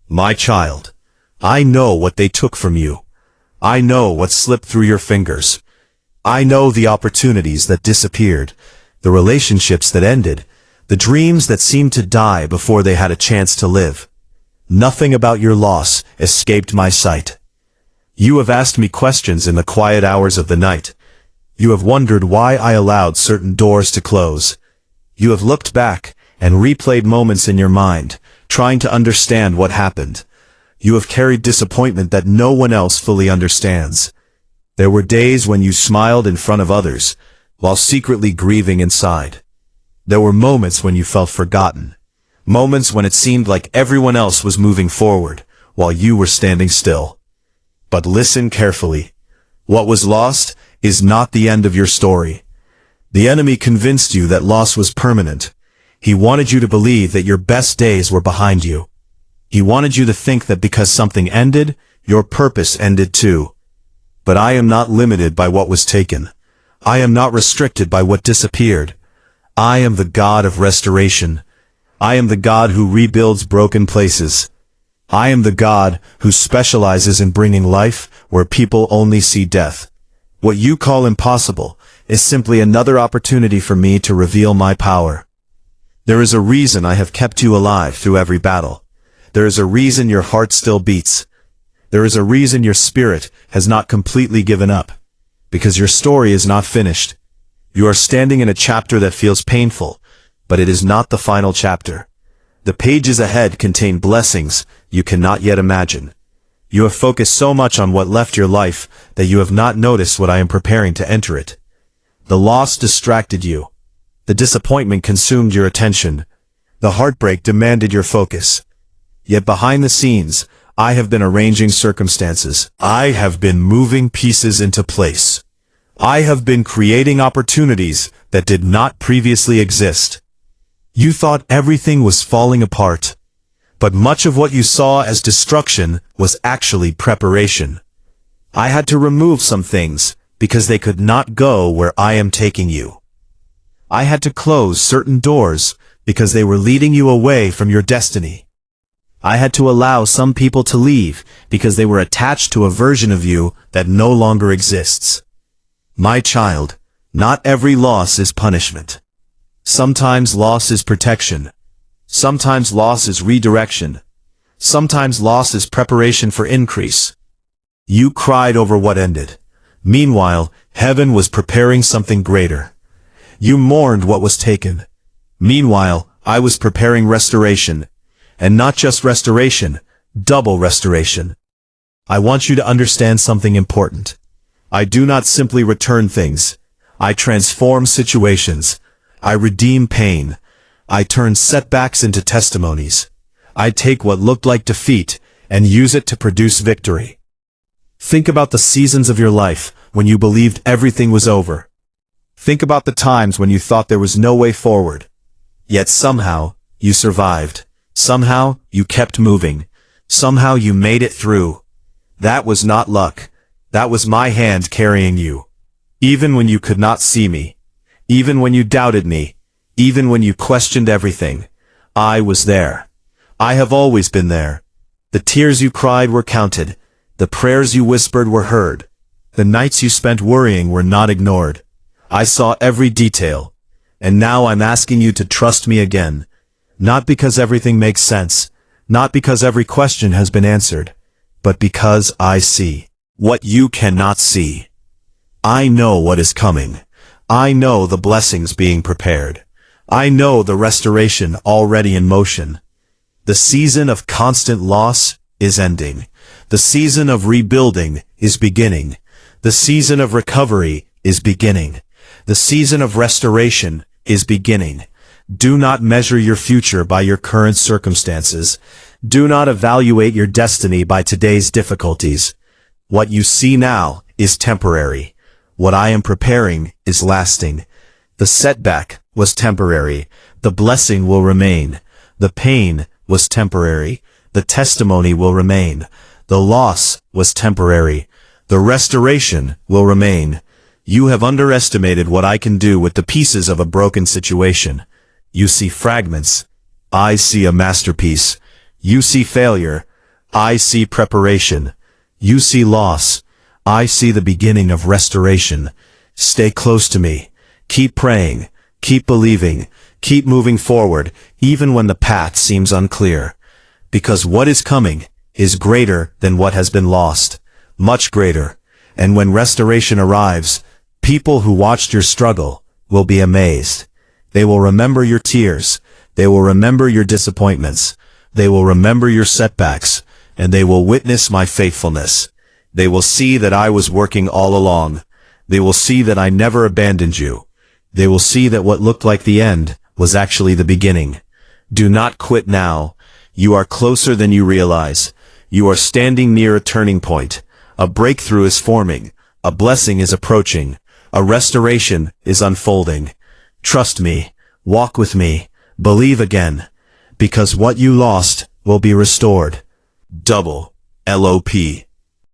My child, I know what they took from you. I know what slipped through your fingers. I know the opportunities that disappeared, the relationships that ended, the dreams that seemed to die before they had a chance to live. Nothing about your loss escaped my sight. You have asked me questions in the quiet hours of the night. You have wondered why I allowed certain doors to close. You have looked back and replayed moments in your mind, trying to understand what happened. You have carried disappointment that no one else fully understands. There were days when you smiled in front of others, while secretly grieving inside. There were moments when you felt forgotten. Moments when it seemed like everyone else was moving forward, while you were standing still. But listen carefully. What was lost is not the end of your story. The enemy convinced you that loss was permanent. He wanted you to believe that your best days were behind you. He wanted you to think that because something ended, your purpose ended too. But I am not limited by what was taken. I am not restricted by what disappeared. I am the God of restoration. I am the God who rebuilds broken places. I am the God who specializes in bringing life where people only see death. What you call impossible is simply another opportunity for me to reveal my power. There is a reason I have kept you alive through every battle. There is a reason your heart still beats. There is a reason your spirit has not completely given up. Because your story is not finished. You are standing in a chapter that feels painful, but it is not the final chapter. The pages ahead contain blessings you cannot yet imagine. You have focused so much on what left your life that you have not noticed what I am preparing to enter it. The loss distracted you. The disappointment consumed your attention. The heartbreak demanded your focus. Yet behind the scenes, I have been arranging circumstances. I have been moving pieces into place. I have been creating opportunities that did not previously exist. You thought everything was falling apart, but much of what you saw as destruction was actually preparation. I had to remove some things because they could not go where I am taking you. I had to close certain doors because they were leading you away from your destiny. I had to allow some people to leave because they were attached to a version of you that no longer exists. My child, not every loss is punishment. Sometimes loss is protection. Sometimes loss is redirection. Sometimes loss is preparation for increase. You cried over what ended. Meanwhile, heaven was preparing something greater. You mourned what was taken. Meanwhile, I was preparing restoration. And not just restoration, double restoration. I want you to understand something important. I do not simply return things. I transform situations. I redeem pain. I turn setbacks into testimonies. I take what looked like defeat and use it to produce victory. Think about the seasons of your life when you believed everything was over. Think about the times when you thought there was no way forward. Yet somehow, you survived. Somehow, you kept moving. Somehow you made it through. That was not luck. That was my hand carrying you. Even when you could not see me. Even when you doubted me. Even when you questioned everything. I was there. I have always been there. The tears you cried were counted. The prayers you whispered were heard. The nights you spent worrying were not ignored. I saw every detail. And now I'm asking you to trust me again. Not because everything makes sense, not because every question has been answered, but because I see what you cannot see. I know what is coming. I know the blessings being prepared. I know the restoration already in motion. The season of constant loss is ending. The season of rebuilding is beginning. The season of recovery is beginning. The season of restoration is beginning. Do not measure your future by your current circumstances. Do not evaluate your destiny by today's difficulties. What you see now is temporary. What I am preparing is lasting. The setback was temporary. The blessing will remain. The pain was temporary. The testimony will remain. The loss was temporary. The restoration will remain. You have underestimated what I can do with the pieces of a broken situation. You see fragments. I see a masterpiece. You see failure. I see preparation. You see loss. I see the beginning of restoration. Stay close to me. Keep praying. Keep believing. Keep moving forward, even when the path seems unclear. Because what is coming is greater than what has been lost. Much greater. And when restoration arrives, people who watched your struggle will be amazed. They will remember your tears. They will remember your disappointments. They will remember your setbacks. And they will witness my faithfulness. They will see that I was working all along. They will see that I never abandoned you. They will see that what looked like the end was actually the beginning. Do not quit now. You are closer than you realize. You are standing near a turning point. A breakthrough is forming. A blessing is approaching. A restoration is unfolding. Trust me. Walk with me. Believe again. Because what you lost will be restored. Double. LOP.